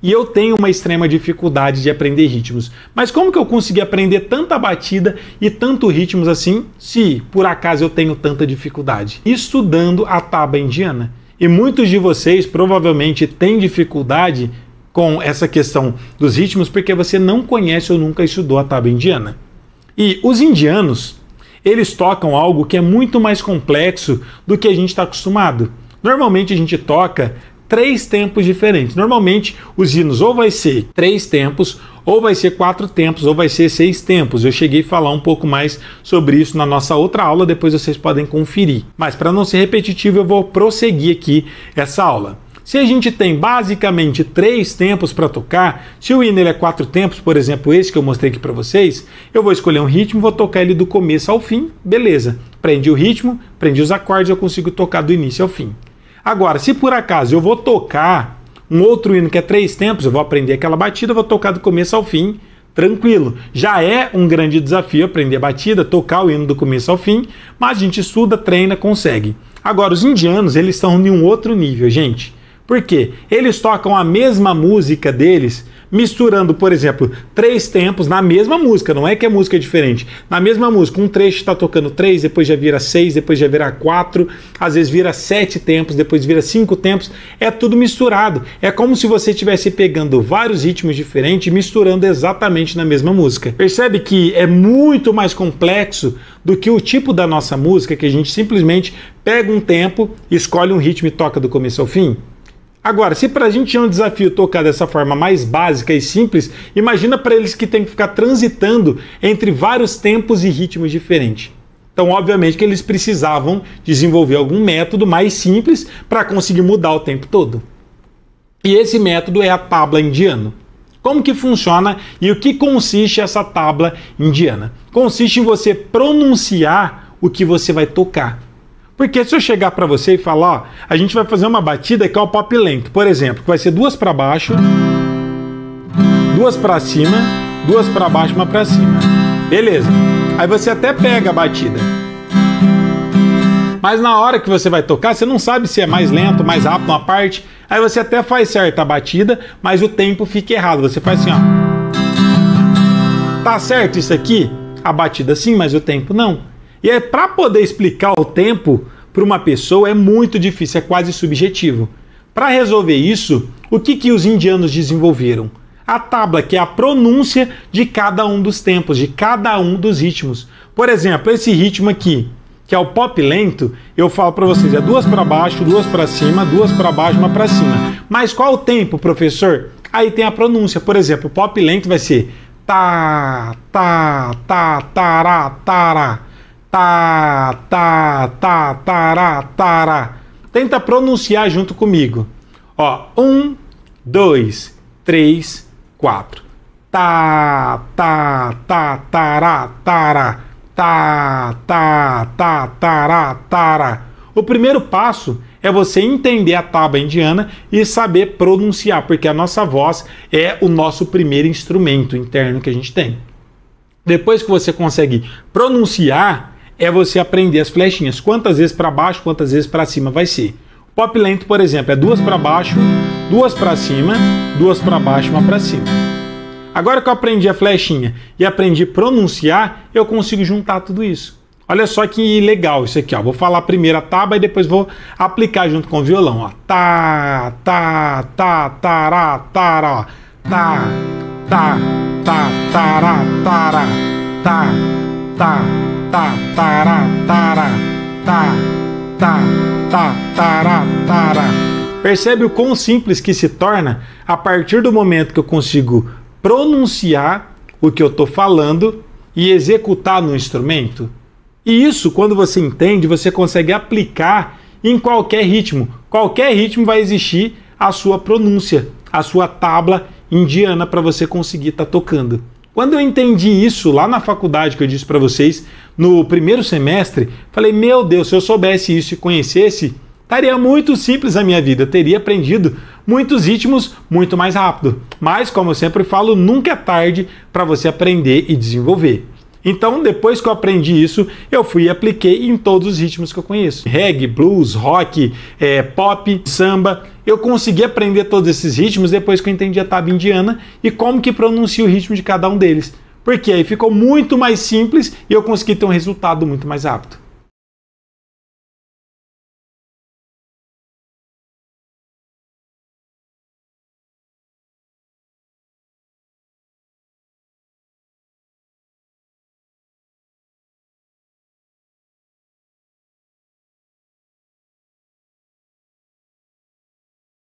e eu tenho uma extrema dificuldade de aprender ritmos. Mas como que eu consegui aprender tanta batida e tanto ritmos assim, se por acaso eu tenho tanta dificuldade? Estudando a tabla indiana. E muitos de vocês provavelmente têm dificuldade com essa questão dos ritmos porque você não conhece ou nunca estudou a tabla indiana. E os indianos, eles tocam algo que é muito mais complexo do que a gente está acostumado. Normalmente a gente toca 3 tempos diferentes. Normalmente os hinos ou vai ser 3 tempos, ou vai ser 4 tempos, ou vai ser 6 tempos. Eu cheguei a falar um pouco mais sobre isso na nossa outra aula, depois vocês podem conferir. Mas para não ser repetitivo, eu vou prosseguir aqui essa aula. Se a gente tem basicamente 3 tempos para tocar, se o hino é 4 tempos, por exemplo, esse que eu mostrei aqui para vocês, eu vou escolher um ritmo, vou tocar ele do começo ao fim, beleza. Prendi o ritmo, prendi os acordes, eu consigo tocar do início ao fim. Agora, se por acaso eu vou tocar um outro hino que é 3 tempos, eu vou aprender aquela batida, vou tocar do começo ao fim, tranquilo. Já é um grande desafio aprender a batida, tocar o hino do começo ao fim, mas a gente estuda, treina, consegue. Agora, os indianos, eles estão em um outro nível, gente. Por quê? Eles tocam a mesma música deles, misturando, por exemplo, 3 tempos na mesma música, não é que a música é diferente. Na mesma música, um trecho está tocando 3, depois já vira 6, depois já vira 4, às vezes vira 7 tempos, depois vira 5 tempos, é tudo misturado. É como se você estivesse pegando vários ritmos diferentes e misturando exatamente na mesma música. Percebe que é muito mais complexo do que o tipo da nossa música, que a gente simplesmente pega um tempo, escolhe um ritmo e toca do começo ao fim? Agora, se para a gente é um desafio tocar dessa forma mais básica e simples, imagina para eles que tem que ficar transitando entre vários tempos e ritmos diferentes. Então, obviamente que eles precisavam desenvolver algum método mais simples para conseguir mudar o tempo todo. E esse método é a tabla indiana. Como que funciona e o que consiste essa tabla indiana? Consiste em você pronunciar o que você vai tocar. Porque se eu chegar para você e falar, ó, a gente vai fazer uma batida que é o pop lento, por exemplo, que vai ser 2 para baixo, 2 para cima, 2 para baixo, 1 para cima. Beleza. Aí você até pega a batida. Mas na hora que você vai tocar, você não sabe se é mais lento, mais rápido uma parte. Aí você até faz certa a batida, mas o tempo fica errado. Você faz assim, ó. Tá certo isso aqui? A batida sim, mas o tempo não. E é para poder explicar o tempo para uma pessoa é muito difícil, é quase subjetivo. Para resolver isso, o que os indianos desenvolveram? A tabla, que é a pronúncia de cada um dos tempos, de cada um dos ritmos. Por exemplo, esse ritmo aqui, que é o pop lento, eu falo para vocês, é 2 para baixo, 2 para cima, 2 para baixo, 1 para cima. Mas qual o tempo, professor? Aí tem a pronúncia. Por exemplo, o pop lento vai ser tá, tá, tá, tará, tará. Tá, tá, tá, tará, tará. Tenta pronunciar junto comigo. Ó, 1, 2, 3, 4. Tá, tá, tá, tará, tará. Tá, tá, tá, tará, tará. O primeiro passo é você entender a tabla indiana e saber pronunciar, porque a nossa voz é o nosso primeiro instrumento interno que a gente tem. Depois que você consegue pronunciar, é você aprender as flechinhas. Quantas vezes para baixo, quantas vezes para cima vai ser. O pop lento, por exemplo, é 2 para baixo, 2 para cima, 2 para baixo, 1 para cima. Agora que eu aprendi a flechinha e aprendi a pronunciar, eu consigo juntar tudo isso. Olha só que legal isso aqui, ó. Vou falar primeiro a tábua e depois vou aplicar junto com o violão, ó. Tá, tá, tá, tará, tará, ó. Tá, tá, tá, tará, tará, tá, tá, tá, tará, tará, tá, tá, tá, tará, tará. Percebe o quão simples que se torna a partir do momento que eu consigo pronunciar o que eu estou falando e executar no instrumento? E isso, quando você entende, você consegue aplicar em qualquer ritmo. Qualquer ritmo vai existir a sua pronúncia, a sua tabla indiana para você conseguir estar tocando. Quando eu entendi isso lá na faculdade, que eu disse para vocês, no primeiro semestre, falei, meu Deus, se eu soubesse isso e conhecesse, estaria muito simples a minha vida, eu teria aprendido muitos ritmos muito mais rápido. Mas, como eu sempre falo, nunca é tarde para você aprender e desenvolver. Então, depois que eu aprendi isso, eu fui e apliquei em todos os ritmos que eu conheço. Reggae, blues, rock, pop, samba. Eu consegui aprender todos esses ritmos depois que eu entendi a tábua indiana e como que pronuncia o ritmo de cada um deles. Porque aí ficou muito mais simples e eu consegui ter um resultado muito mais rápido.